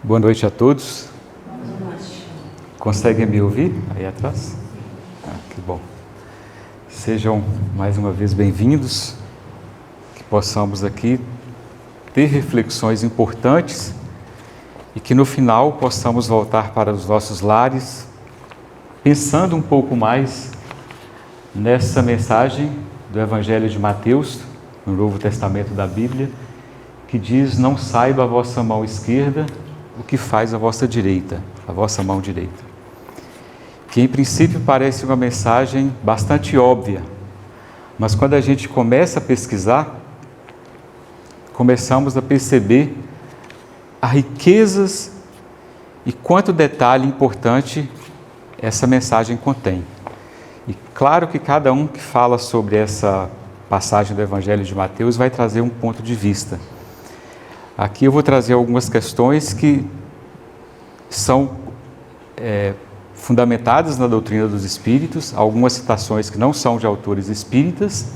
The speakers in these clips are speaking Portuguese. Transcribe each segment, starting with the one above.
Boa noite a todos. Conseguem me ouvir aí atrás? Que bom. Sejam mais uma vez bem-vindos, que possamos aqui ter reflexões importantes e que no final possamos voltar para os nossos lares, pensando um pouco mais nessa mensagem do Evangelho de Mateus, no Novo Testamento da Bíblia, que diz: não saiba a vossa mão esquerda o que faz a vossa direita, a vossa mão direita. Que em princípio parece uma mensagem bastante óbvia, mas quando a gente começa a pesquisar, começamos a perceber as riquezas e quanto detalhe importante essa mensagem contém. E claro que cada um que fala sobre essa passagem do Evangelho de Mateus vai trazer um ponto de vista. Aqui eu vou trazer algumas questões que são fundamentadas na doutrina dos espíritos, algumas citações que não são de autores espíritas,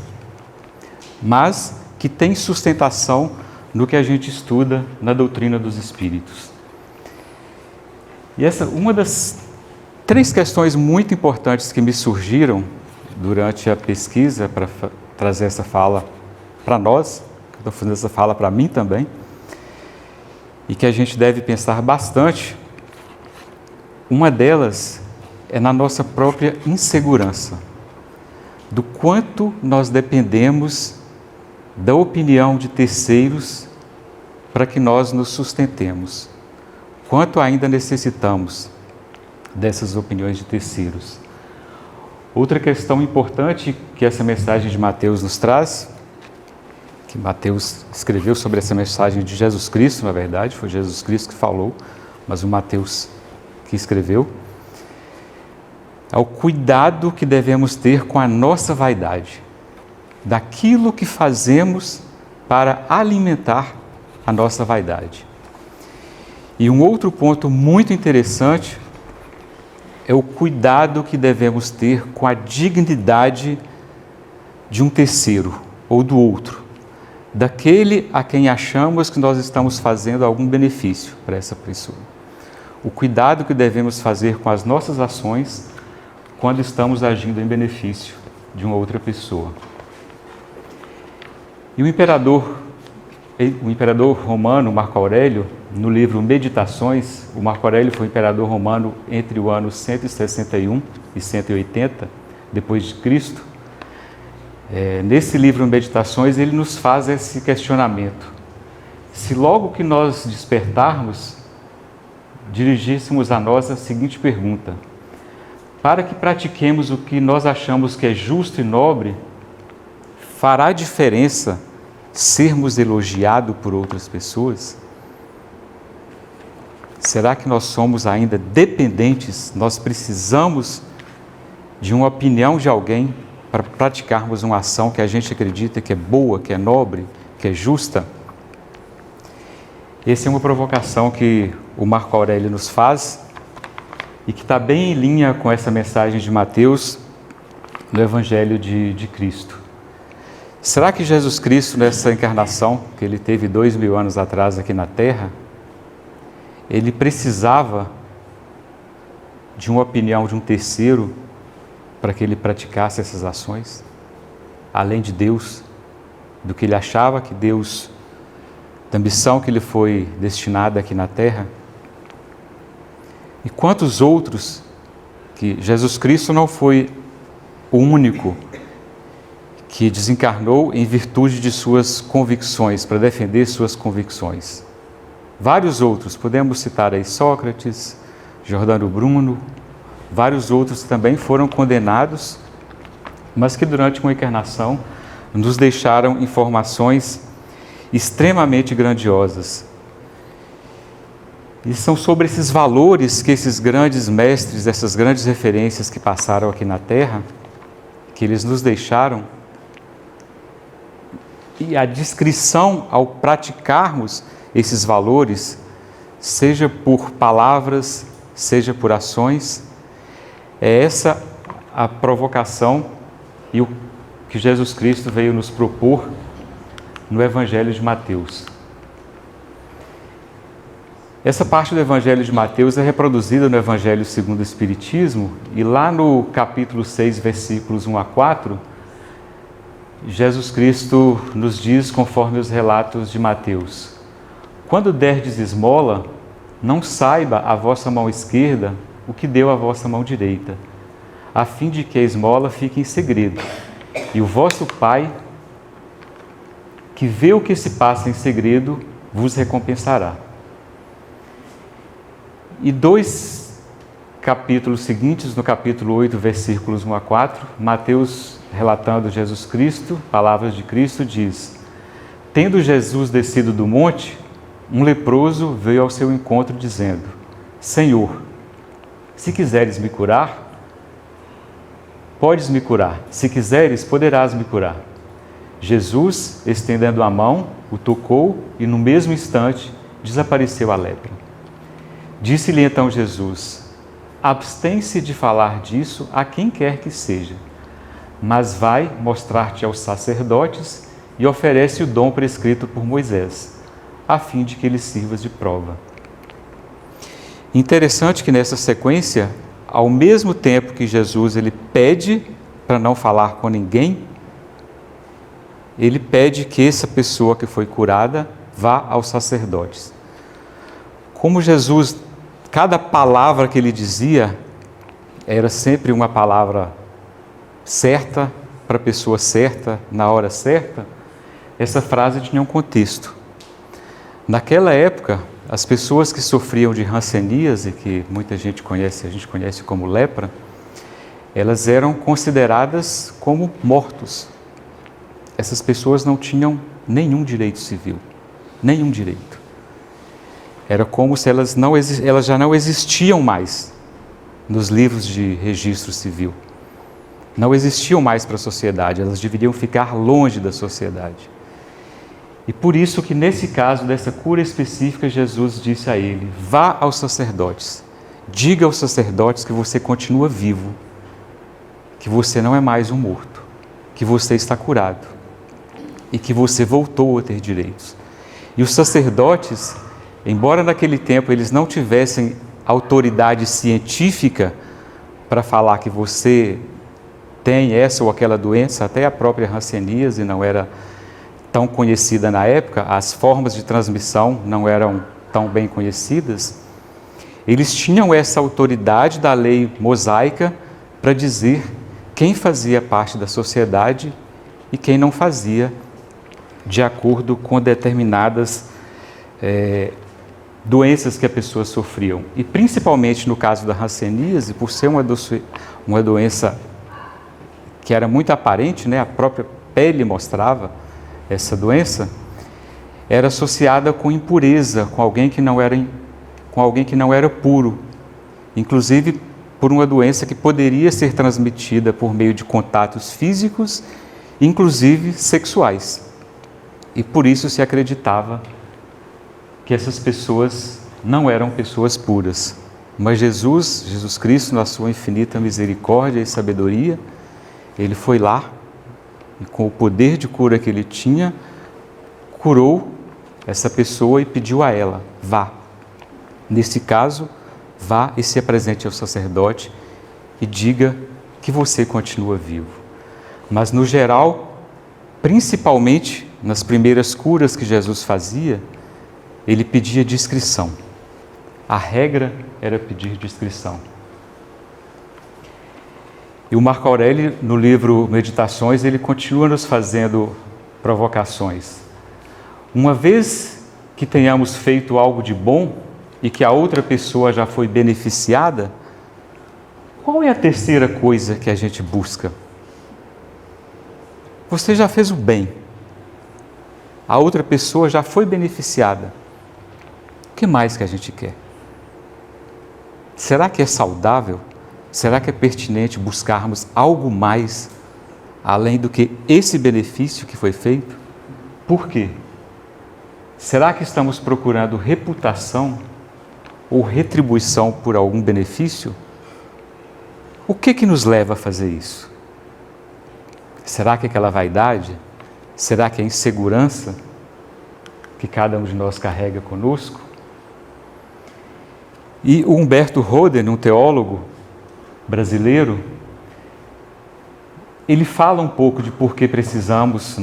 mas que têm sustentação no que a gente estuda na doutrina dos espíritos. E essa uma das três questões muito importantes que me surgiram durante a pesquisa para trazer essa fala para nós, estou fazendo essa fala para mim também, e que a gente deve pensar bastante. Uma delas é na nossa própria insegurança, do quanto nós dependemos da opinião de terceiros para que nós nos sustentemos, quanto ainda necessitamos dessas opiniões de terceiros. Outra questão importante que essa mensagem de Mateus nos traz, que Mateus escreveu sobre essa mensagem de Jesus Cristo, na verdade, foi Jesus Cristo que falou, mas o Mateus que escreveu, é o cuidado que devemos ter com a nossa vaidade, daquilo que fazemos para alimentar a nossa vaidade. E um outro ponto muito interessante é o cuidado que devemos ter com a dignidade de um terceiro ou do outro, daquele a quem achamos que nós estamos fazendo algum benefício para essa pessoa. O cuidado que devemos fazer com as nossas ações quando estamos agindo em benefício de uma outra pessoa. E o imperador romano Marco Aurélio, no livro Meditações, o Marco Aurélio foi imperador romano entre o ano 161 e 180 depois de Cristo. Nesse livro Meditações, ele nos faz esse questionamento. Se logo que nós despertarmos, dirigíssemos a nós a seguinte pergunta: para que pratiquemos o que nós achamos que é justo e nobre, fará diferença sermos elogiados por outras pessoas? Será que nós somos ainda dependentes? Nós precisamos de uma opinião de alguém para praticarmos uma ação que a gente acredita que é boa, que é nobre, que é justa? Essa é uma provocação que o Marco Aurélio nos faz e que está bem em linha com essa mensagem de Mateus no Evangelho de Cristo. Será que Jesus Cristo, nessa encarnação que ele teve 2000 anos atrás aqui na Terra, ele precisava de uma opinião de um terceiro para que ele praticasse essas ações, além de Deus, do que ele achava que Deus, da missão que ele foi destinada aqui na Terra? E quantos outros, que Jesus Cristo não foi o único que desencarnou em virtude de suas convicções, para defender suas convicções. Vários outros, podemos citar aí Sócrates, Giordano Bruno, vários outros também foram condenados, mas que durante uma encarnação nos deixaram informações extremamente grandiosas. E são sobre esses valores que esses grandes mestres, essas grandes referências que passaram aqui na Terra, que eles nos deixaram, e a descrição ao praticarmos esses valores, seja por palavras, seja por ações, é essa a provocação e o que Jesus Cristo veio nos propor no Evangelho de Mateus. Essa parte do Evangelho de Mateus é reproduzida no Evangelho segundo o Espiritismo, e lá no capítulo 6, versículos 1 a 4, Jesus Cristo nos diz, conforme os relatos de Mateus: quando derdes esmola, não saiba a vossa mão esquerda o que deu a vossa mão direita, a fim de que a esmola fique em segredo, e o vosso Pai, que vê o que se passa em segredo, vos recompensará. E 2 capítulos seguintes, no capítulo 8, versículos 1 a 4, Mateus, relatando Jesus Cristo, palavras de Cristo, diz: tendo Jesus descido do monte, um leproso veio ao seu encontro dizendo: Senhor, se quiseres me curar, podes me curar. Se quiseres, poderás me curar. Jesus, estendendo a mão, o tocou e no mesmo instante desapareceu a lepra. Disse-lhe então Jesus: abstém-se de falar disso a quem quer que seja, mas vai mostrar-te aos sacerdotes e oferece o dom prescrito por Moisés, a fim de que lhes sirvas de prova. Interessante que nessa sequência, ao mesmo tempo que Jesus ele pede para não falar com ninguém, ele pede que essa pessoa que foi curada vá aos sacerdotes. Como Jesus, cada palavra que ele dizia era sempre uma palavra certa, para a pessoa certa, na hora certa, essa frase tinha um contexto. Naquela época, as pessoas que sofriam de hanseníase, que muita gente conhece, a gente conhece como lepra, elas eram consideradas como mortos. Essas pessoas não tinham nenhum direito civil, nenhum direito. Era como se elas já não existiam mais nos livros de registro civil. Não existiam mais para a sociedade, elas deveriam ficar longe da sociedade. E por isso que nesse caso dessa cura específica, Jesus disse a ele: vá aos sacerdotes, diga aos sacerdotes que você continua vivo, que você não é mais um morto, que você está curado e que você voltou a ter direitos. E os sacerdotes, embora naquele tempo eles não tivessem autoridade científica para falar que você tem essa ou aquela doença, até a própria hanseníase não era tão conhecida na época, as formas de transmissão não eram tão bem conhecidas, eles tinham essa autoridade da lei mosaica para dizer quem fazia parte da sociedade e quem não fazia, de acordo com determinadas doenças que a pessoa sofriam. E principalmente no caso da hanseníase, por ser uma doença que era muito aparente, né? A própria pele mostrava essa doença, era associada com impureza, com alguém que não era puro, inclusive por uma doença que poderia ser transmitida por meio de contatos físicos, inclusive sexuais. E por isso se acreditava que essas pessoas não eram pessoas puras. Mas Jesus Cristo, na sua infinita misericórdia e sabedoria, ele foi lá e com o poder de cura que ele tinha, curou essa pessoa e pediu a ela: vá. Nesse caso, vá e se apresente ao sacerdote e diga que você continua vivo. Mas no geral, principalmente nas primeiras curas que Jesus fazia, ele pedia discrição. A regra era pedir discrição. E o Marco Aurélio, no livro Meditações, ele continua nos fazendo provocações. Uma vez que tenhamos feito algo de bom e que a outra pessoa já foi beneficiada, qual é a terceira coisa que a gente busca? Você já fez o bem. A outra pessoa já foi beneficiada. O que mais que a gente quer? Será que é saudável? Será que é pertinente buscarmos algo mais além do que esse benefício que foi feito? Por quê? Será que estamos procurando reputação ou retribuição por algum benefício? O que nos leva a fazer isso? Será que é aquela vaidade? Será que é a insegurança que cada um de nós carrega conosco? E o Humberto Roden, um teólogo brasileiro, ele fala um pouco de por que precisamos,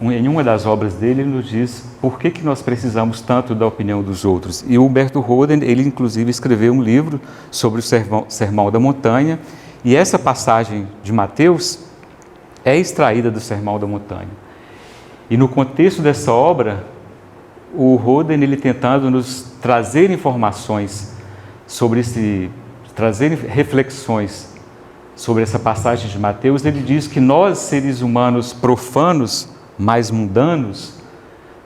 em uma das obras dele, ele nos diz por que nós precisamos tanto da opinião dos outros. E o Humberto Roden, ele inclusive escreveu um livro sobre o Sermão da Montanha, e essa passagem de Mateus é extraída do Sermão da Montanha. E no contexto dessa obra, o Roden, ele tentando nos trazer informações sobre trazer reflexões sobre essa passagem de Mateus, ele diz que nós, seres humanos profanos, mais mundanos,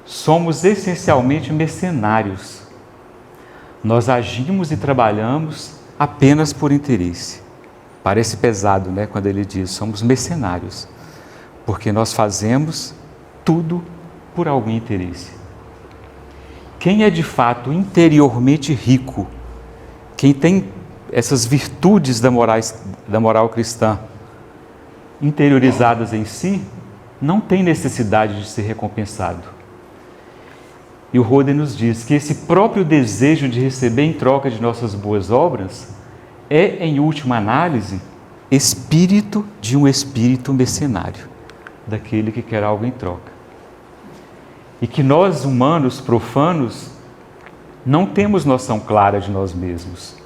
somos essencialmente mercenários. Nós agimos e trabalhamos apenas por interesse. Parece pesado, né, quando ele diz, somos mercenários, porque nós fazemos tudo por algum interesse. Quem é de fato interiormente rico, quem tem essas virtudes da moral cristã interiorizadas em si, não tem necessidade de ser recompensado. E o Roden nos diz que esse próprio desejo de receber em troca de nossas boas obras é, em última análise, espírito de um espírito mercenário, daquele que quer algo em troca. E que nós, humanos profanos, não temos noção clara de nós mesmos,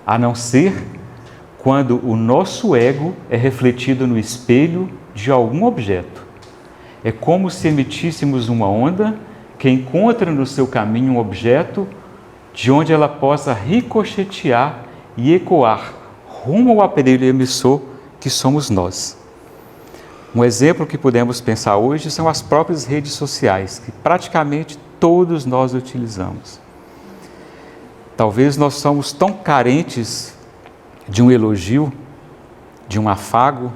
a não ser quando o nosso ego é refletido no espelho de algum objeto. É como se emitíssemos uma onda que encontra no seu caminho um objeto de onde ela possa ricochetear e ecoar rumo ao aparelho emissor que somos nós. Um exemplo que podemos pensar hoje são as próprias redes sociais, que praticamente todos nós utilizamos. Talvez nós somos tão carentes de um elogio, de um afago,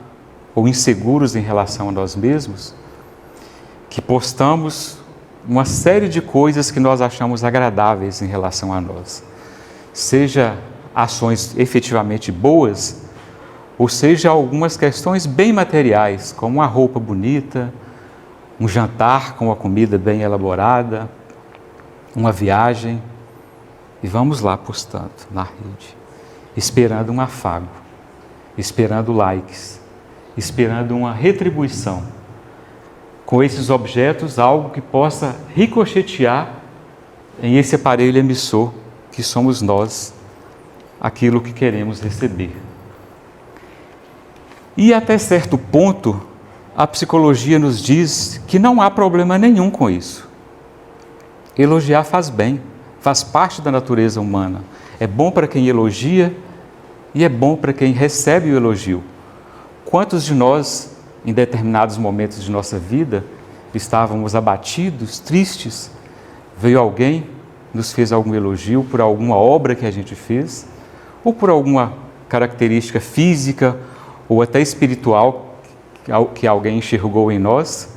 ou inseguros em relação a nós mesmos, que postamos uma série de coisas que nós achamos agradáveis em relação a nós. Seja ações efetivamente boas, ou seja, algumas questões bem materiais, como uma roupa bonita, um jantar com uma comida bem elaborada, uma viagem, e vamos lá postando na rede, esperando um afago, esperando likes, esperando uma retribuição. Com esses objetos, algo que possa ricochetear em esse aparelho emissor que somos nós, aquilo que queremos receber. E até certo ponto, a psicologia nos diz que não há problema nenhum com isso. Elogiar faz bem, faz parte da natureza humana. É bom para quem elogia e é bom para quem recebe o elogio. Quantos de nós, em determinados momentos de nossa vida, estávamos abatidos, tristes, veio alguém, nos fez algum elogio por alguma obra que a gente fez, ou por alguma característica física, ou até espiritual que alguém enxergou em nós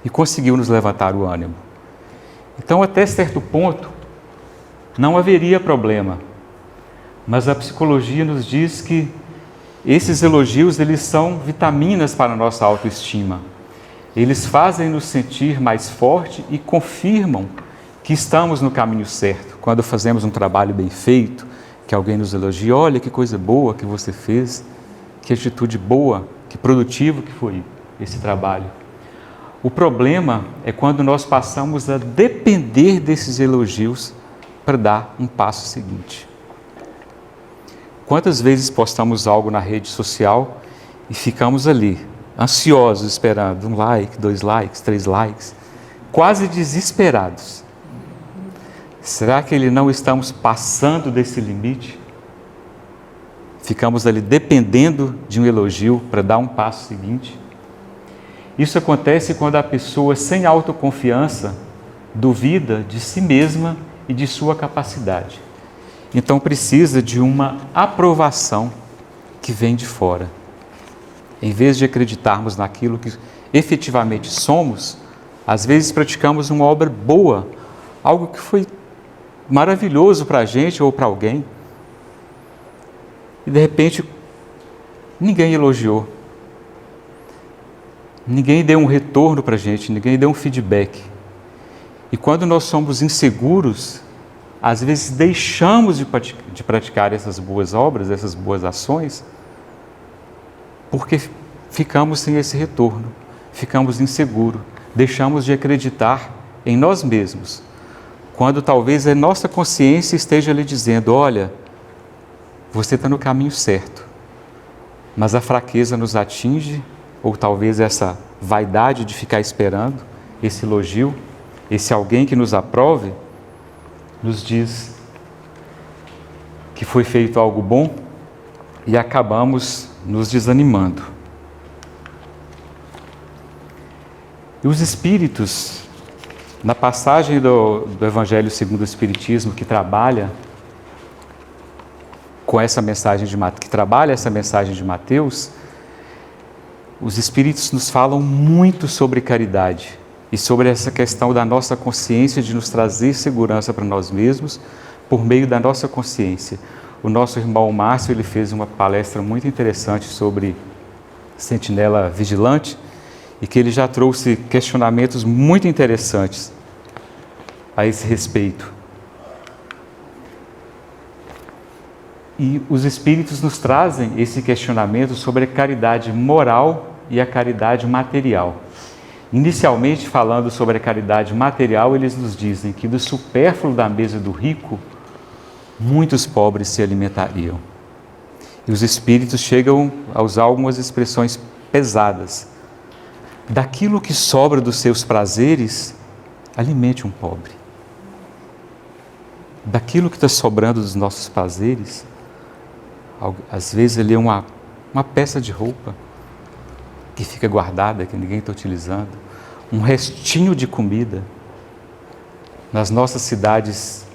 e conseguiu nos levantar o ânimo. Então, até certo ponto, não haveria problema, mas a psicologia nos diz que esses elogios, eles são vitaminas para a nossa autoestima. Eles fazem nos sentir mais forte e confirmam que estamos no caminho certo. Quando fazemos um trabalho bem feito, que alguém nos elogia, olha que coisa boa que você fez, que atitude boa, que produtivo que foi esse trabalho. O problema é quando nós passamos a depender desses elogios para dar um passo seguinte. Quantas vezes postamos algo na rede social e ficamos ali, ansiosos, esperando 1 like, 2 likes, 3 likes, quase desesperados. Será que não estamos passando desse limite? Ficamos ali dependendo de um elogio para dar um passo seguinte. Isso acontece quando a pessoa sem autoconfiança duvida de si mesma e de sua capacidade. Então precisa de uma aprovação que vem de fora. Em vez de acreditarmos naquilo que efetivamente somos, às vezes praticamos uma obra boa, algo que foi maravilhoso para a gente ou para alguém, e de repente ninguém elogiou, ninguém deu um retorno para a gente, ninguém deu um feedback. E quando nós somos inseguros, às vezes deixamos de praticar essas boas obras, essas boas ações, porque ficamos sem esse retorno, ficamos inseguros, deixamos de acreditar em nós mesmos, quando talvez a nossa consciência esteja lhe dizendo: olha, você está no caminho certo, mas a fraqueza nos atinge, ou talvez essa vaidade de ficar esperando esse elogio, esse alguém que nos aprove, nos diz que foi feito algo bom e acabamos nos desanimando. E os Espíritos, na passagem do Evangelho segundo o Espiritismo, que trabalha com essa mensagem essa mensagem de Mateus, os Espíritos nos falam muito sobre caridade e sobre essa questão da nossa consciência de nos trazer segurança para nós mesmos por meio da nossa consciência. O nosso irmão Márcio, ele fez uma palestra muito interessante sobre sentinela vigilante e que ele já trouxe questionamentos muito interessantes a esse respeito. E os Espíritos nos trazem esse questionamento sobre a caridade moral e a caridade material. Inicialmente, falando sobre a caridade material, eles nos dizem que do supérfluo da mesa do rico, muitos pobres se alimentariam. E os Espíritos chegam a usar algumas expressões pesadas. Daquilo que sobra dos seus prazeres, alimente um pobre. Daquilo que está sobrando dos nossos prazeres, às vezes ele é uma peça de roupa que fica guardada, que ninguém está utilizando, um restinho de comida. Nas nossas cidades,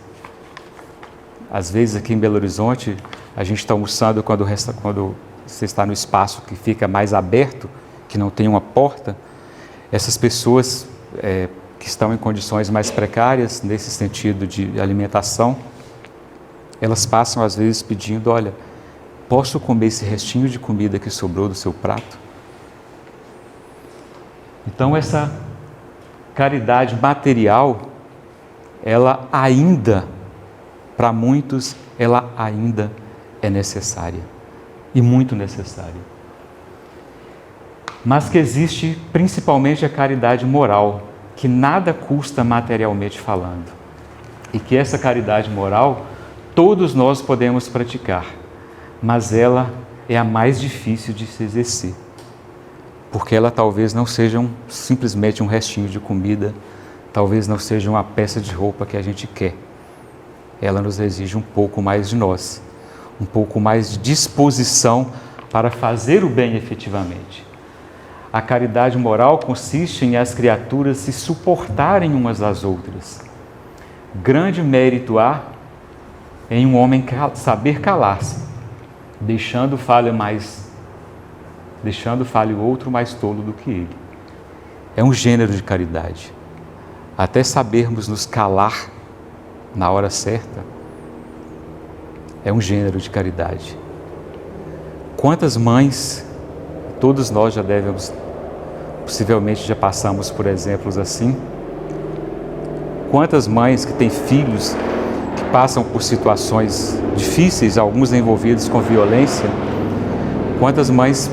às vezes aqui em Belo Horizonte, a gente está almoçando quando você está no espaço que fica mais aberto, que não tem uma porta. Essas pessoas que estão em condições mais precárias, nesse sentido de alimentação, elas passam às vezes pedindo: olha, posso comer esse restinho de comida que sobrou do seu prato? Então essa caridade material, ela ainda, para muitos, ela ainda é necessária, e muito necessária. Mas que existe principalmente a caridade moral, que nada custa materialmente falando. E que essa caridade moral, todos nós podemos praticar, mas ela é a mais difícil de se exercer. Porque ela talvez não seja simplesmente um restinho de comida, talvez não seja uma peça de roupa que a gente quer. Ela nos exige um pouco mais de nós, um pouco mais de disposição para fazer o bem efetivamente. A caridade moral consiste em as criaturas se suportarem umas às outras. Grande mérito há em um homem saber calar-se, deixando fale o outro mais tolo do que ele. É um gênero de caridade. Até sabermos nos calar na hora certa, é um gênero de caridade. Quantas mães, todos nós já devemos, possivelmente já passamos por exemplos assim, quantas mães que têm filhos que passam por situações difíceis, alguns envolvidos com violência, quantas mães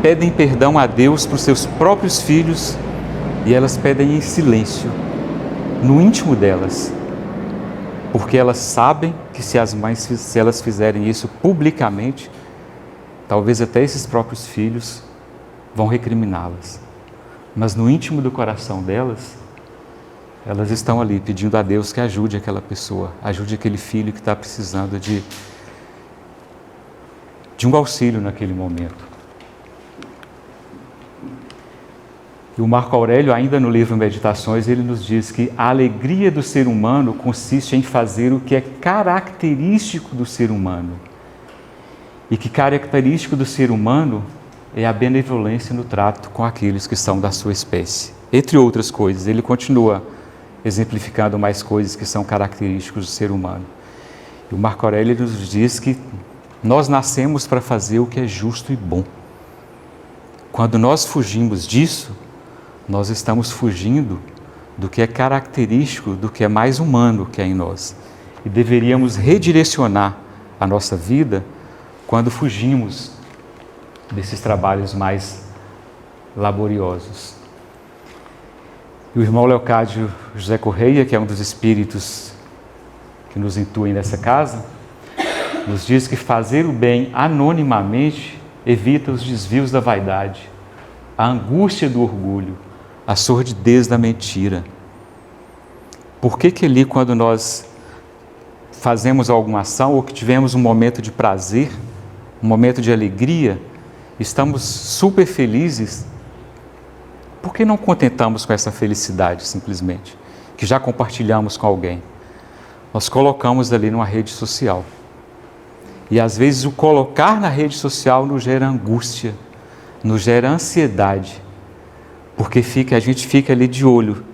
pedem perdão a Deus para os seus próprios filhos e elas pedem em silêncio, no íntimo delas, porque elas sabem que se elas fizerem isso publicamente, talvez até esses próprios filhos vão recriminá-las. Mas no íntimo do coração delas, elas estão ali pedindo a Deus que ajude aquela pessoa, ajude aquele filho que está precisando de um auxílio naquele momento. E o Marco Aurélio, ainda no livro Meditações, ele nos diz que a alegria do ser humano consiste em fazer o que é característico do ser humano. E que característico do ser humano é a benevolência no trato com aqueles que são da sua espécie. Entre outras coisas, ele continua exemplificando mais coisas que são característicos do ser humano. E o Marco Aurélio nos diz que nós nascemos para fazer o que é justo e bom. Quando nós fugimos disso, nós estamos fugindo do que é característico, do que é mais humano que é em nós. E deveríamos redirecionar a nossa vida quando fugimos desses trabalhos mais laboriosos. E o irmão Leocádio José Correia, que é um dos espíritos que nos intuem nessa casa, nos diz que fazer o bem anonimamente evita os desvios da vaidade, a angústia do orgulho, a sordidez da mentira. Por que ali, quando nós fazemos alguma ação ou que tivemos um momento de prazer, um momento de alegria, estamos super felizes, por que não contentamos com essa felicidade simplesmente, que já compartilhamos com alguém? Nós colocamos ali numa rede social. E às vezes o colocar na rede social nos gera angústia, nos gera ansiedade, porque a gente fica ali de olho.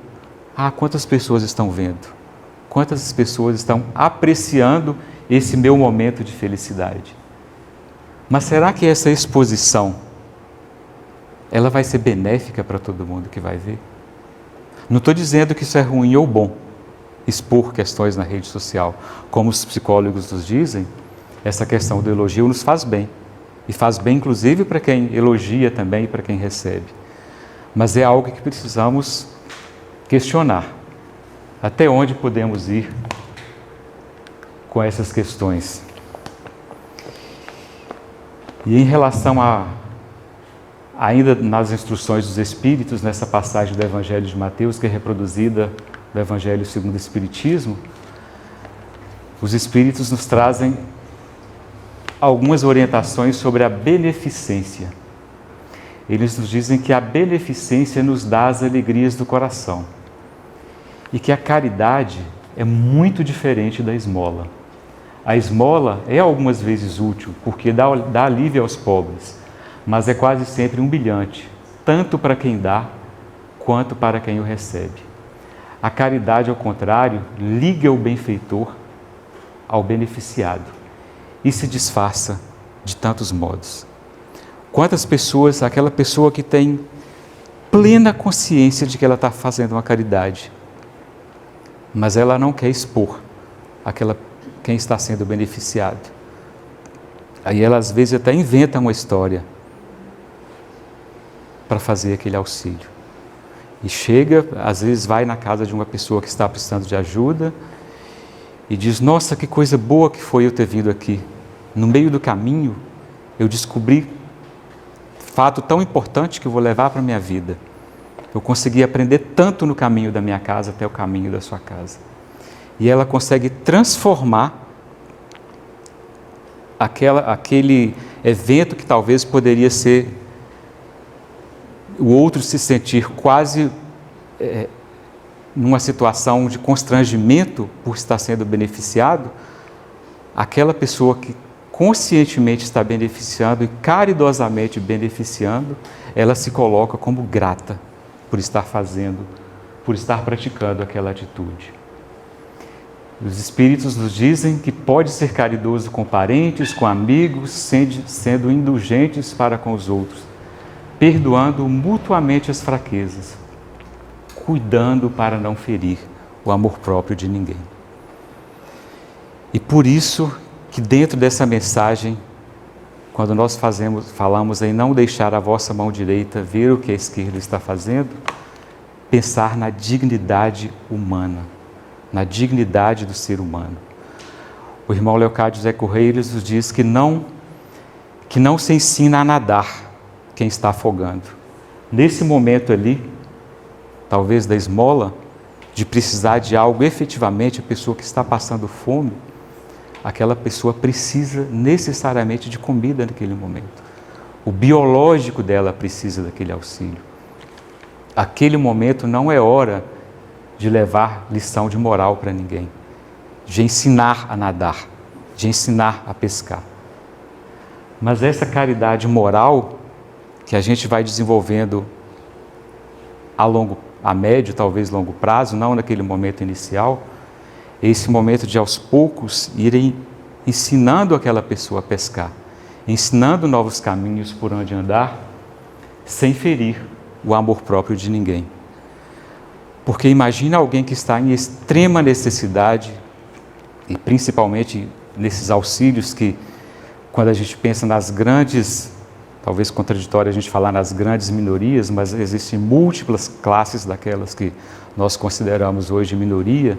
Quantas pessoas estão vendo? Quantas pessoas estão apreciando esse meu momento de felicidade? Mas será que essa exposição, ela vai ser benéfica para todo mundo que vai ver? Não estou dizendo que isso é ruim ou bom, expor questões na rede social. Como os psicólogos nos dizem, essa questão do elogio nos faz bem. E faz bem, inclusive, para quem elogia também e para quem recebe. Mas é algo que precisamos questionar. Até onde podemos ir com essas questões? E em relação ainda nas instruções dos Espíritos, nessa passagem do Evangelho de Mateus, que é reproduzida no Evangelho segundo o Espiritismo, os Espíritos nos trazem algumas orientações sobre a beneficência. Eles nos dizem que a beneficência nos dá as alegrias do coração e que a caridade é muito diferente da esmola. A esmola é algumas vezes útil porque dá alívio aos pobres, mas é quase sempre humilhante, tanto para quem dá quanto para quem o recebe. A caridade, ao contrário, liga o benfeitor ao beneficiado e se disfarça de tantos modos. Quantas pessoas, aquela pessoa que tem plena consciência de que ela está fazendo uma caridade, mas ela não quer expor quem está sendo beneficiado. Aí ela às vezes até inventa uma história para fazer aquele auxílio. E chega, às vezes vai na casa de uma pessoa que está precisando de ajuda e diz: nossa, que coisa boa que foi eu ter vindo aqui. No meio do caminho, eu descobri fato tão importante que eu vou levar para a minha vida. Eu consegui aprender tanto no caminho da minha casa até o caminho da sua casa. E ela consegue transformar aquele evento que talvez poderia ser o outro se sentir quase numa situação de constrangimento por estar sendo beneficiado, aquela pessoa que conscientemente está beneficiando e caridosamente beneficiando, ela se coloca como grata por estar fazendo, por estar praticando aquela atitude. Os Espíritos nos dizem que pode ser caridoso com parentes, com amigos, sendo indulgentes para com os outros, perdoando mutuamente as fraquezas, cuidando para não ferir o amor próprio de ninguém. E por isso que dentro dessa mensagem, quando nós falamos em não deixar a vossa mão direita ver o que a esquerda está fazendo, pensar na dignidade humana, na dignidade do ser humano. O irmão Leocádio José Correia nos diz que não se ensina a nadar quem está afogando. Nesse momento ali, talvez da esmola, de precisar de algo efetivamente, a pessoa que está passando fome, aquela pessoa precisa necessariamente de comida naquele momento. O biológico dela precisa daquele auxílio. Aquele momento não é hora de levar lição de moral para ninguém, de ensinar a nadar, de ensinar a pescar. Mas essa caridade moral que a gente vai desenvolvendo a médio, talvez longo prazo, não naquele momento inicial, esse momento de aos poucos irem ensinando aquela pessoa a pescar, ensinando novos caminhos por onde andar, sem ferir o amor próprio de ninguém. Porque imagina alguém que está em extrema necessidade, e principalmente nesses auxílios que, quando a gente pensa nas grandes, talvez contraditório a gente falar nas grandes minorias, mas existem múltiplas classes daquelas que nós consideramos hoje minoria,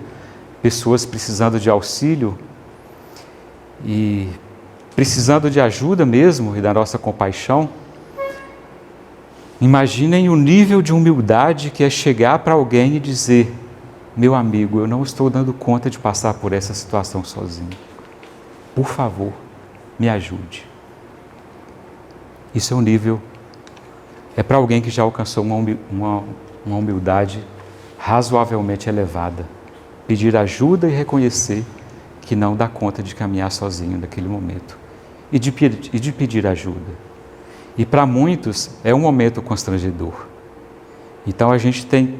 pessoas precisando de auxílio e precisando de ajuda mesmo e da nossa compaixão. Imaginem o nível de humildade que é chegar para alguém e dizer: meu amigo, eu não estou dando conta de passar por essa situação sozinho. Por favor, me ajude. Isso é um nível, é para alguém que já alcançou uma humildade razoavelmente elevada. Pedir ajuda e reconhecer que não dá conta de caminhar sozinho naquele momento. E de pedir ajuda. E para muitos é um momento constrangedor. Então a gente tem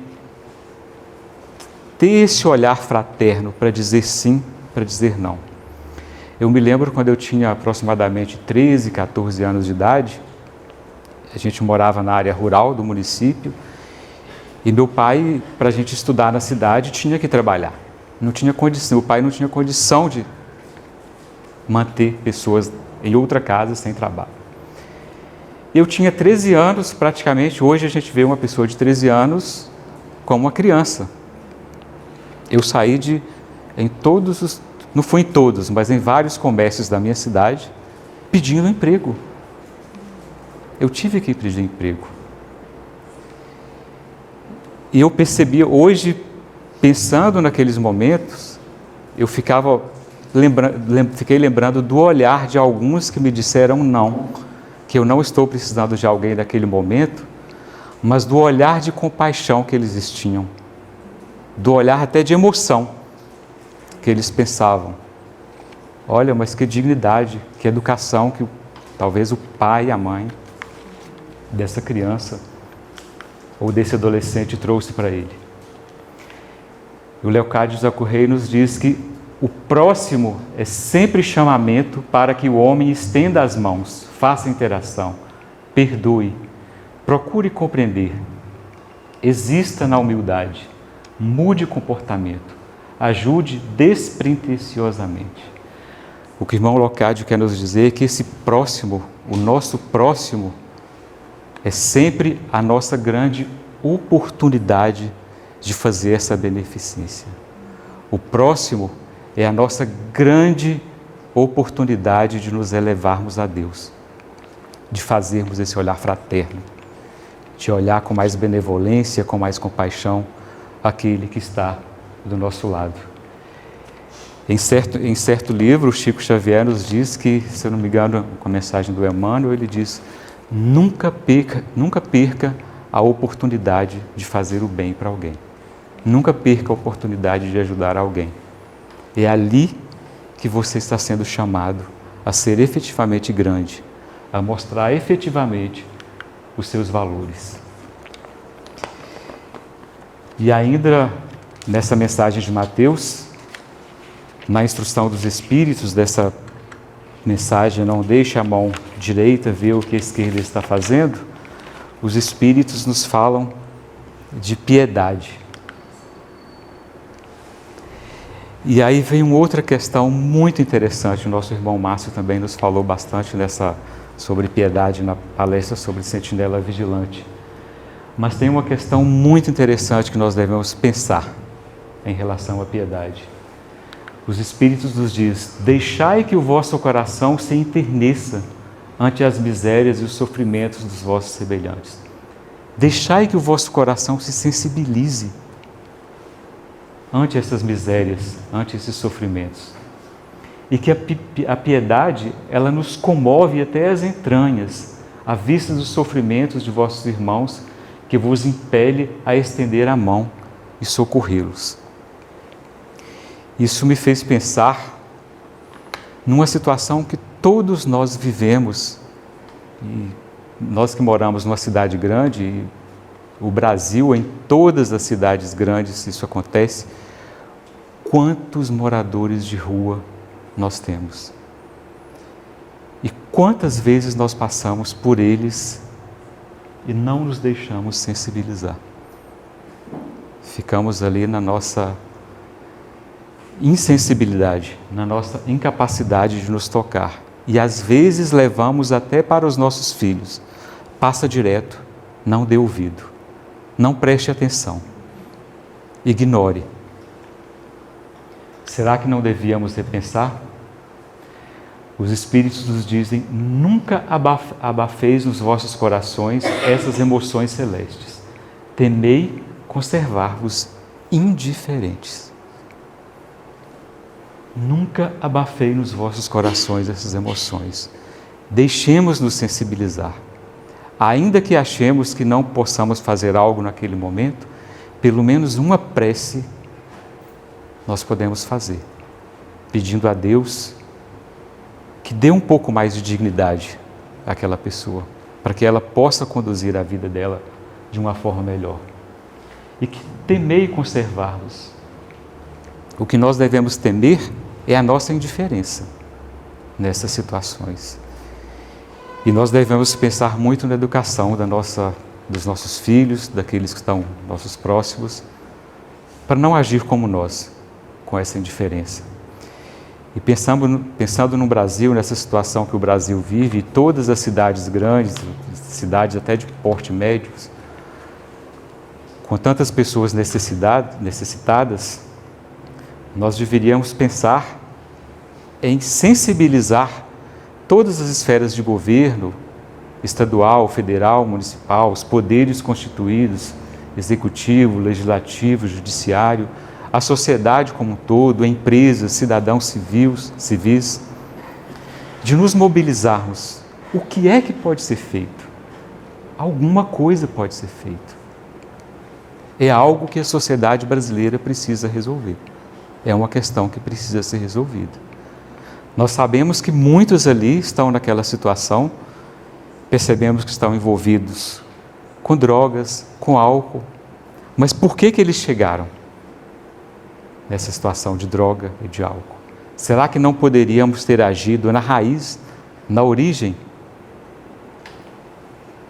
ter esse olhar fraterno para dizer sim, para dizer não. Eu me lembro quando eu tinha aproximadamente 13, 14 anos de idade, a gente morava na área rural do município e meu pai, para a gente estudar na cidade, tinha que trabalhar. Não tinha condição, o pai não tinha condição de manter pessoas em outra casa sem trabalho. Eu tinha 13 anos, praticamente, hoje a gente vê uma pessoa de 13 anos como uma criança. Eu saí não fui em todos, mas em vários comércios da minha cidade, pedindo emprego. Eu tive que pedir emprego. E eu percebi, hoje, pensando naqueles momentos, eu fiquei lembrando do olhar de alguns que me disseram não, que eu não estou precisando de alguém naquele momento, mas do olhar de compaixão que eles tinham, do olhar até de emoção que eles pensavam. Olha, mas que dignidade, que educação que talvez o pai e a mãe dessa criança ou desse adolescente trouxe para ele. O Leocádio Zacurrei nos diz que o próximo é sempre chamamento para que o homem estenda as mãos, faça interação, perdoe, procure compreender, exista na humildade, mude comportamento, ajude despretensiosamente. O que o irmão Leocádio quer nos dizer é que esse próximo, o nosso próximo, é sempre a nossa grande oportunidade de fazer essa beneficência. O próximo é a nossa grande oportunidade de nos elevarmos a Deus, de fazermos esse olhar fraterno, de olhar com mais benevolência, com mais compaixão aquele que está do nosso lado. Em certo livro, Chico Xavier nos diz que, se eu não me engano, com a mensagem do Emmanuel, ele diz: nunca perca a oportunidade de fazer o bem para alguém. Nunca perca a oportunidade de ajudar alguém. É ali que você está sendo chamado a ser efetivamente grande, a mostrar efetivamente os seus valores. E ainda nessa mensagem de Mateus, na instrução dos Espíritos, dessa mensagem, não deixe a mão direita ver o que a esquerda está fazendo, os Espíritos nos falam de piedade. E aí vem uma outra questão muito interessante, o nosso irmão Márcio também nos falou bastante sobre piedade na palestra sobre Sentinela Vigilante. Mas tem uma questão muito interessante que nós devemos pensar em relação à piedade. Os Espíritos nos dizem: deixai que o vosso coração se enterneça ante as misérias e os sofrimentos dos vossos semelhantes. Deixai que o vosso coração se sensibilize ante essas misérias, ante esses sofrimentos. E que a piedade, ela nos comove até as entranhas, à vista dos sofrimentos de vossos irmãos, que vos impele a estender a mão e socorrê-los. Isso me fez pensar numa situação que todos nós vivemos, e nós que moramos numa cidade grande, e o Brasil, em todas as cidades grandes isso acontece. Quantos moradores de rua nós temos? E quantas vezes nós passamos por eles e não nos deixamos sensibilizar? ficamos ali na nossa insensibilidade, na nossa incapacidade de nos tocar. E às vezes levamos até para os nossos filhos. Passa direto, não dê ouvido, não preste atenção, ignore. Será que não devíamos repensar? Os Espíritos nos dizem: nunca abafeis nos vossos corações essas emoções celestes. Temei conservar-vos indiferentes. Nunca abafei nos vossos corações essas emoções. Deixemos-nos sensibilizar. Ainda que achemos que não possamos fazer algo naquele momento, pelo menos uma prece nós podemos fazer, pedindo a Deus que dê um pouco mais de dignidade àquela pessoa, para que ela possa conduzir a vida dela de uma forma melhor. E que temei conservar-vos. O que nós devemos temer é a nossa indiferença nessas situações. E nós devemos pensar muito na educação dos nossos filhos, daqueles que estão nossos próximos, para não agir como nós, com essa indiferença. E pensando no Brasil, nessa situação que o Brasil vive, e todas as cidades grandes, cidades até de porte médio, com tantas pessoas necessitadas, nós deveríamos pensar em sensibilizar todas as esferas de governo, estadual, federal, municipal, os poderes constituídos, executivo, legislativo, judiciário, a sociedade como um todo, empresas, cidadãos civis, de nos mobilizarmos. O que é que pode ser feito? Alguma coisa pode ser feita. É algo que a sociedade brasileira precisa resolver. É uma questão que precisa ser resolvida. Nós sabemos que muitos ali estão naquela situação, percebemos que estão envolvidos com drogas, com álcool. Mas por que eles chegaram nessa situação de droga e de álcool? Será que não poderíamos ter agido na raiz, na origem?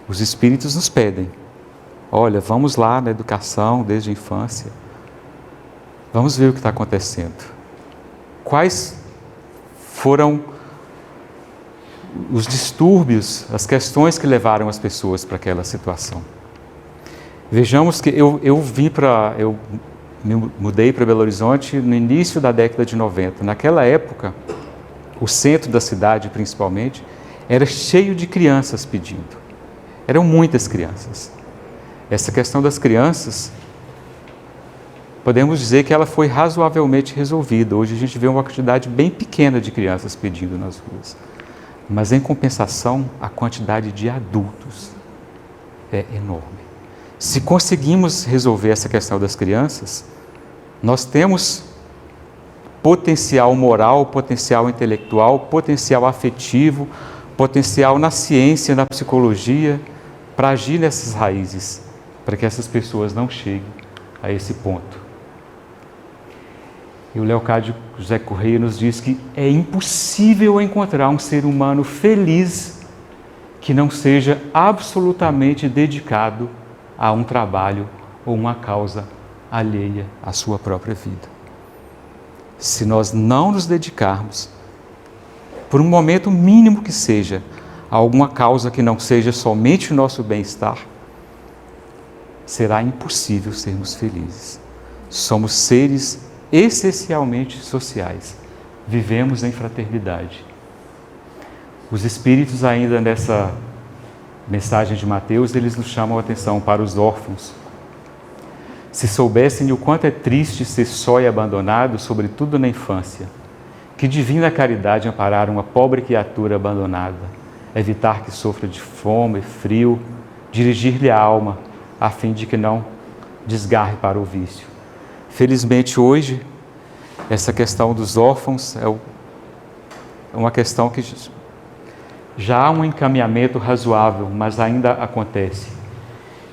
Os Espíritos nos pedem: olha, vamos lá na educação desde a infância, vamos ver o que está acontecendo. Quais foram os distúrbios, as questões que levaram as pessoas para aquela situação? Vejamos que eu me mudei para Belo Horizonte no início da década de 90. Naquela época, o centro da cidade, principalmente, era cheio de crianças pedindo. Eram muitas crianças. Essa questão das crianças, podemos dizer que ela foi razoavelmente resolvida. Hoje a gente vê uma quantidade bem pequena de crianças pedindo nas ruas. Mas, em compensação, a quantidade de adultos é enorme. Se conseguimos resolver essa questão das crianças, nós temos potencial moral, potencial intelectual, potencial afetivo, potencial na ciência, na psicologia, para agir nessas raízes, para que essas pessoas não cheguem a esse ponto. E o Leocádio José Correia nos diz que é impossível encontrar um ser humano feliz que não seja absolutamente dedicado a um trabalho ou uma causa alheia à sua própria vida. Se nós não nos dedicarmos, por um momento mínimo que seja, a alguma causa que não seja somente o nosso bem-estar, será impossível sermos felizes. Somos seres essencialmente sociais. Vivemos em fraternidade. Os Espíritos, ainda nessa mensagem de Mateus, eles nos chamam a atenção para os órfãos. Se soubessem o quanto é triste ser só e abandonado, sobretudo na infância, que divina caridade amparar uma pobre criatura abandonada, evitar que sofra de fome, frio, dirigir-lhe a alma, a fim de que não desgarre para o vício. Felizmente, hoje, essa questão dos órfãos é uma questão que já há um encaminhamento razoável, mas ainda acontece.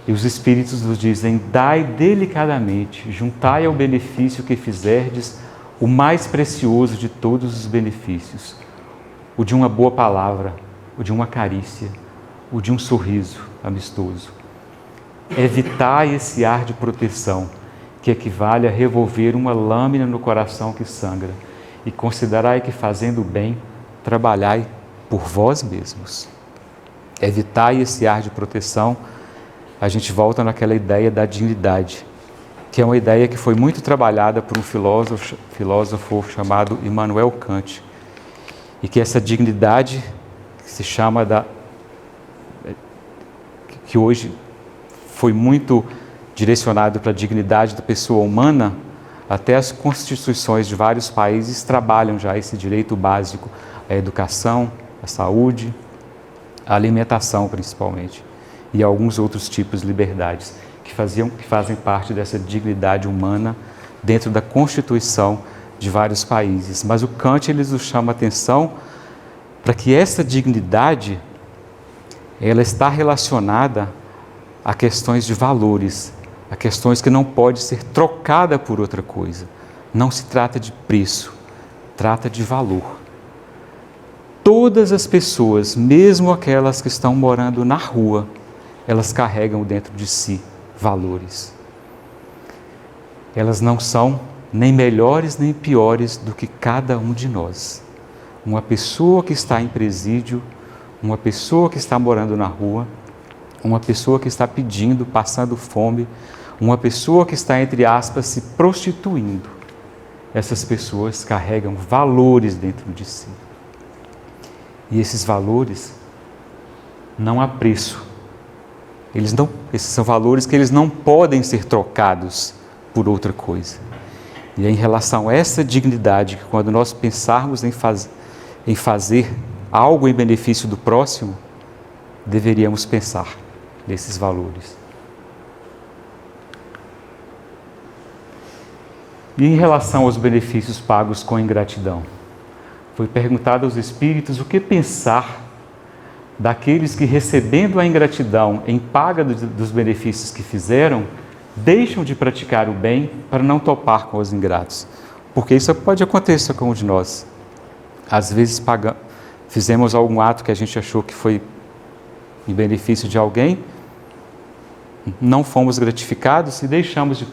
E os Espíritos nos dizem: dai delicadamente, juntai ao benefício que fizerdes o mais precioso de todos os benefícios, o de uma boa palavra, o de uma carícia, o de um sorriso amistoso. Evitai esse ar de proteção, que equivale a revolver uma lâmina no coração que sangra, e considerai que fazendo o bem, trabalhai por vós mesmos. Evitai esse ar de proteção. A gente volta naquela ideia da dignidade, que é uma ideia que foi muito trabalhada por um filósofo chamado Immanuel Kant, e que essa dignidade que se chama que hoje foi muito direcionado para a dignidade da pessoa humana. Até as constituições de vários países trabalham já esse direito básico à educação, à saúde, à alimentação principalmente, e alguns outros tipos de liberdades que fazem parte dessa dignidade humana dentro da Constituição de vários países. Mas o Kant ele nos chama a atenção para que essa dignidade ela está relacionada a questões de valores, a questões que não pode ser trocada por outra coisa. Não se trata de preço, trata de valor. Todas as pessoas, mesmo aquelas que estão morando na rua, elas carregam dentro de si valores. Elas não são nem melhores nem piores do que cada um de nós. Uma pessoa que está em presídio, uma pessoa que está morando na rua, uma pessoa que está pedindo, passando fome, uma pessoa que está, entre aspas, se prostituindo. Essas pessoas carregam valores dentro de si. E esses valores não há preço. Esses são valores que eles não podem ser trocados por outra coisa. E é em relação a essa dignidade que quando nós pensarmos em fazer algo em benefício do próximo, deveríamos pensar nesses valores. E em relação aos benefícios pagos com ingratidão? Foi perguntado aos espíritos o que pensar daqueles que, recebendo a ingratidão em paga dos benefícios que fizeram, deixam de praticar o bem para não topar com os ingratos. Porque isso pode acontecer com um de nós. Às vezes fizemos algum ato que a gente achou que foi em benefício de alguém, não fomos gratificados e deixamos de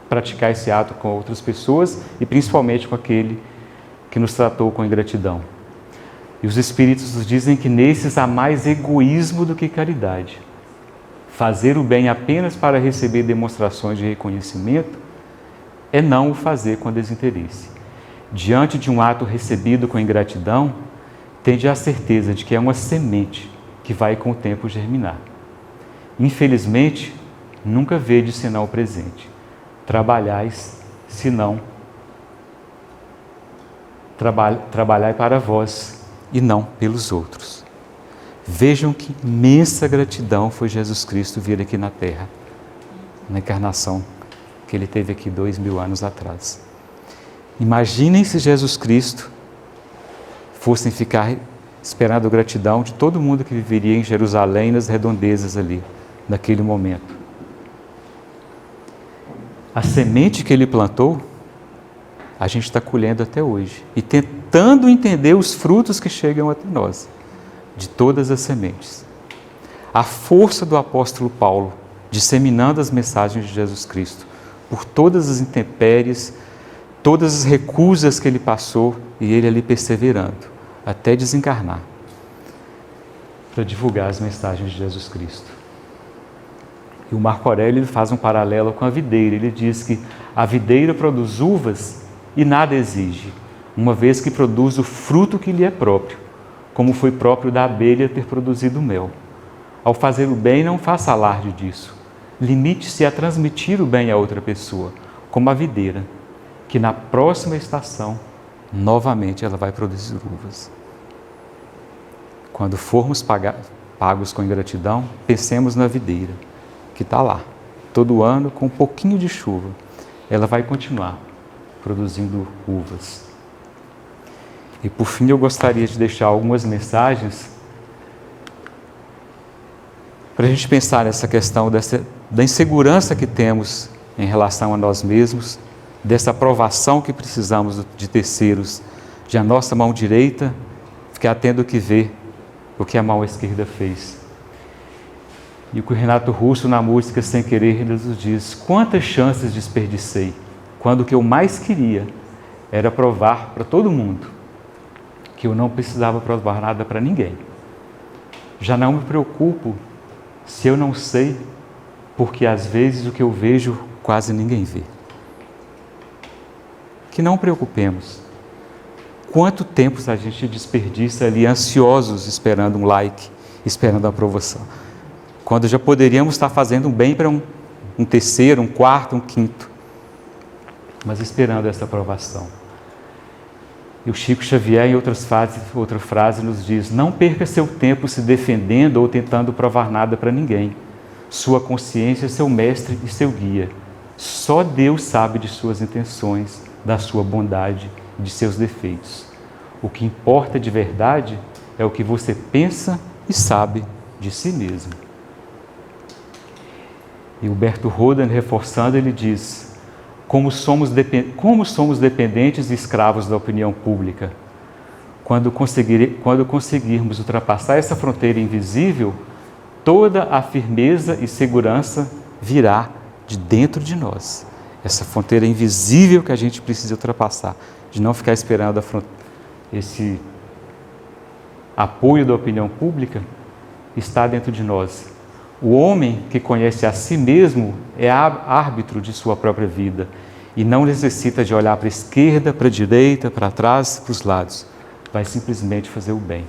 praticar esse ato com outras pessoas e principalmente com aquele que nos tratou com ingratidão. E os Espíritos nos dizem que nesses há mais egoísmo do que caridade. Fazer o bem apenas para receber demonstrações de reconhecimento é não o fazer com desinteresse. Diante de um ato recebido com ingratidão, tende a certeza de que é uma semente que vai com o tempo germinar. Infelizmente, nunca vedes senão o presente. Trabalhais, senão trabalhai para vós e não pelos outros. Vejam que imensa gratidão foi Jesus Cristo vir aqui na Terra, na encarnação que Ele teve aqui 2000 anos atrás. Imaginem se Jesus Cristo fossem ficar esperando gratidão de todo mundo que viveria em Jerusalém, nas redondezas ali, naquele momento. A semente que Ele plantou, a gente está colhendo até hoje e tentando entender os frutos que chegam até nós, de todas as sementes. A força do apóstolo Paulo, disseminando as mensagens de Jesus Cristo, por todas as intempéries, todas as recusas que ele passou, e ele ali perseverando, até desencarnar, para divulgar as mensagens de Jesus Cristo. E o Marco Aurélio ele faz um paralelo com a videira. Ele diz que a videira produz uvas e nada exige, uma vez que produz o fruto que lhe é próprio, como foi próprio da abelha ter produzido mel. Ao fazer o bem, não faça alarde disso. Limite-se a transmitir o bem a outra pessoa, como a videira, que na próxima estação, novamente ela vai produzir uvas. Quando formos pagos com ingratidão, pensemos na videira, que está lá, todo ano, com um pouquinho de chuva. Ela vai continuar produzindo uvas. E por fim, eu gostaria de deixar algumas mensagens para a gente pensar nessa questão da insegurança que temos em relação a nós mesmos, dessa aprovação que precisamos de terceiros, de a nossa mão direita ficar tendo que ver o que a mão esquerda fez. E o que o Renato Russo, na música Sem Querer, ele nos diz: quantas chances desperdicei, quando o que eu mais queria era provar para todo mundo que eu não precisava provar nada para ninguém. Já não me preocupo se eu não sei, porque às vezes o que eu vejo quase ninguém vê. Que não preocupemos. Quanto tempo a gente desperdiça ali ansiosos esperando um like, esperando a aprovação, quando já poderíamos estar fazendo um bem para um terceiro, um quarto, um quinto, mas esperando essa aprovação. E o Chico Xavier, em outra frase, nos diz: não perca seu tempo se defendendo ou tentando provar nada para ninguém. Sua consciência é seu mestre e seu guia. Só Deus sabe de suas intenções, da sua bondade e de seus defeitos. O que importa de verdade é o que você pensa e sabe de si mesmo. E Humberto Rodan, reforçando, ele diz: como somos dependentes e escravos da opinião pública. Quando conseguirmos ultrapassar essa fronteira invisível, toda a firmeza e segurança virá de dentro de nós. Essa fronteira invisível que a gente precisa ultrapassar, de não ficar esperando esse apoio da opinião pública, está dentro de nós. O homem que conhece a si mesmo é árbitro de sua própria vida e não necessita de olhar para a esquerda, para a direita, para trás, para os lados. Vai simplesmente fazer o bem.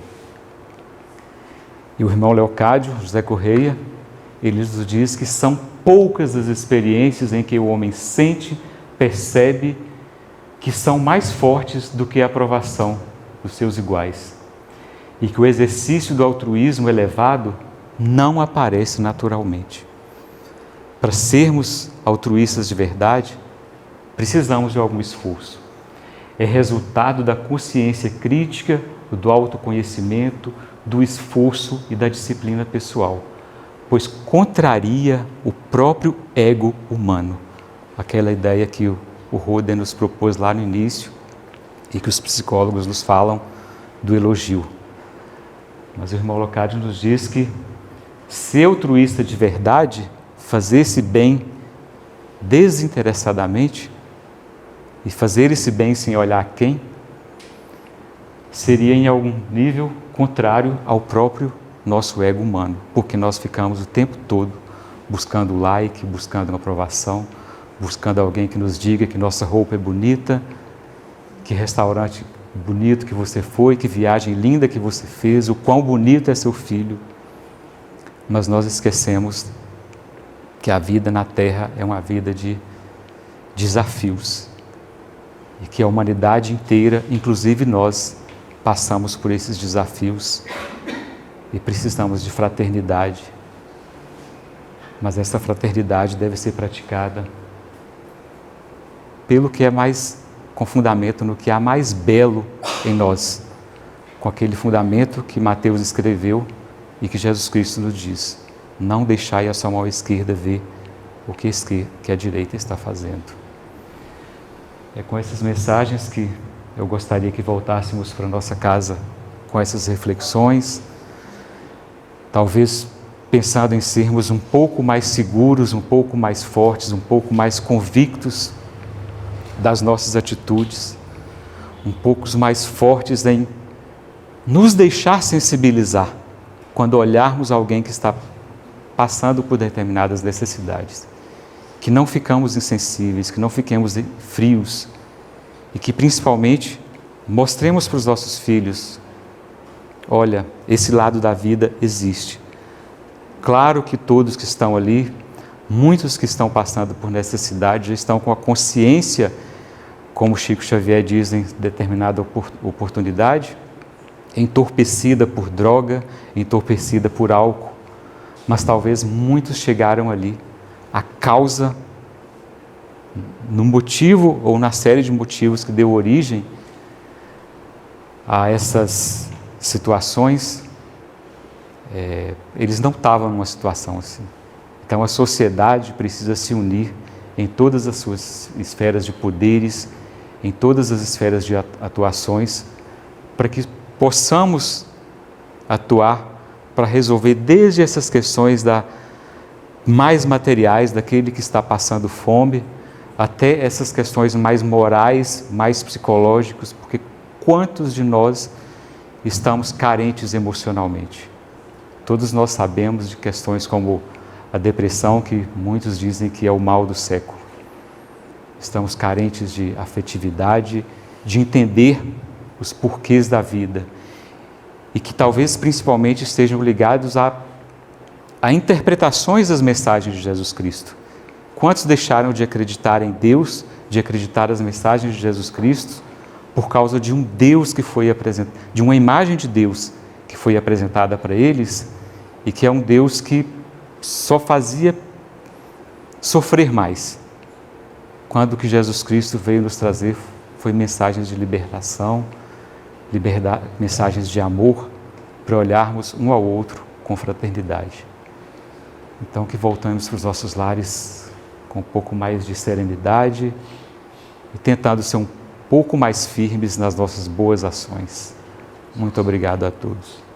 E o irmão Leocádio, José Correia, ele nos diz que são poucas as experiências em que o homem sente, percebe que são mais fortes do que a aprovação dos seus iguais. E que o exercício do altruísmo elevado não aparece naturalmente. Para sermos altruístas de verdade, precisamos de algum esforço. É resultado da consciência crítica, do autoconhecimento, do esforço e da disciplina pessoal, pois contraria o próprio ego humano. Aquela ideia que o Roden nos propôs lá no início e que os psicólogos nos falam do elogio. Mas o irmão Leocádio nos diz que ser altruísta de verdade, fazer esse bem desinteressadamente e fazer esse bem sem olhar a quem, seria em algum nível contrário ao próprio nosso ego humano, porque nós ficamos o tempo todo buscando like, buscando uma aprovação, buscando alguém que nos diga que nossa roupa é bonita, que restaurante bonito que você foi, que viagem linda que você fez, o quão bonito é seu filho. Mas nós esquecemos que a vida na Terra é uma vida de desafios e que a humanidade inteira, inclusive nós, passamos por esses desafios e precisamos de fraternidade. Mas essa fraternidade deve ser praticada pelo que é mais, com fundamento no que há mais belo em nós, com aquele fundamento que Mateus escreveu e que Jesus Cristo nos diz: não deixai a sua mão esquerda ver o que a direita está fazendo. É com essas mensagens que eu gostaria que voltássemos para nossa casa com essas reflexões, talvez pensando em sermos um pouco mais seguros, um pouco mais fortes, um pouco mais convictos das nossas atitudes, um pouco mais fortes em nos deixar sensibilizar quando olharmos alguém que está passando por determinadas necessidades, que não ficamos insensíveis, que não fiquemos frios e que principalmente mostremos para os nossos filhos: olha, esse lado da vida existe. Claro que todos que estão ali, muitos que estão passando por necessidade já estão com a consciência, como Chico Xavier diz em determinada oportunidade, entorpecida por droga, entorpecida por álcool, mas talvez muitos chegaram ali a causa, no motivo ou na série de motivos que deu origem a essas situações, eles não estavam numa situação assim. Então a sociedade precisa se unir em todas as suas esferas de poderes, em todas as esferas de atuações, para que possamos atuar para resolver desde essas questões mais materiais, daquele que está passando fome, até essas questões mais morais, mais psicológicas, porque quantos de nós estamos carentes emocionalmente? Todos nós sabemos de questões como a depressão, que muitos dizem que é o mal do século. Estamos carentes de afetividade, de entender os porquês da vida, e que talvez principalmente estejam ligados a interpretações das mensagens de Jesus Cristo. Quantos deixaram de acreditar em Deus, de acreditar nas mensagens de Jesus Cristo, por causa de um Deus que foi apresentado, de uma imagem de Deus que foi apresentada para eles, e que é um Deus que só fazia sofrer mais, quando o que Jesus Cristo veio nos trazer foi mensagens de libertação, mensagens de amor, para olharmos um ao outro com fraternidade. Então, que voltamos para os nossos lares com um pouco mais de serenidade e tentando ser um pouco mais firmes nas nossas boas ações. Muito obrigado a todos.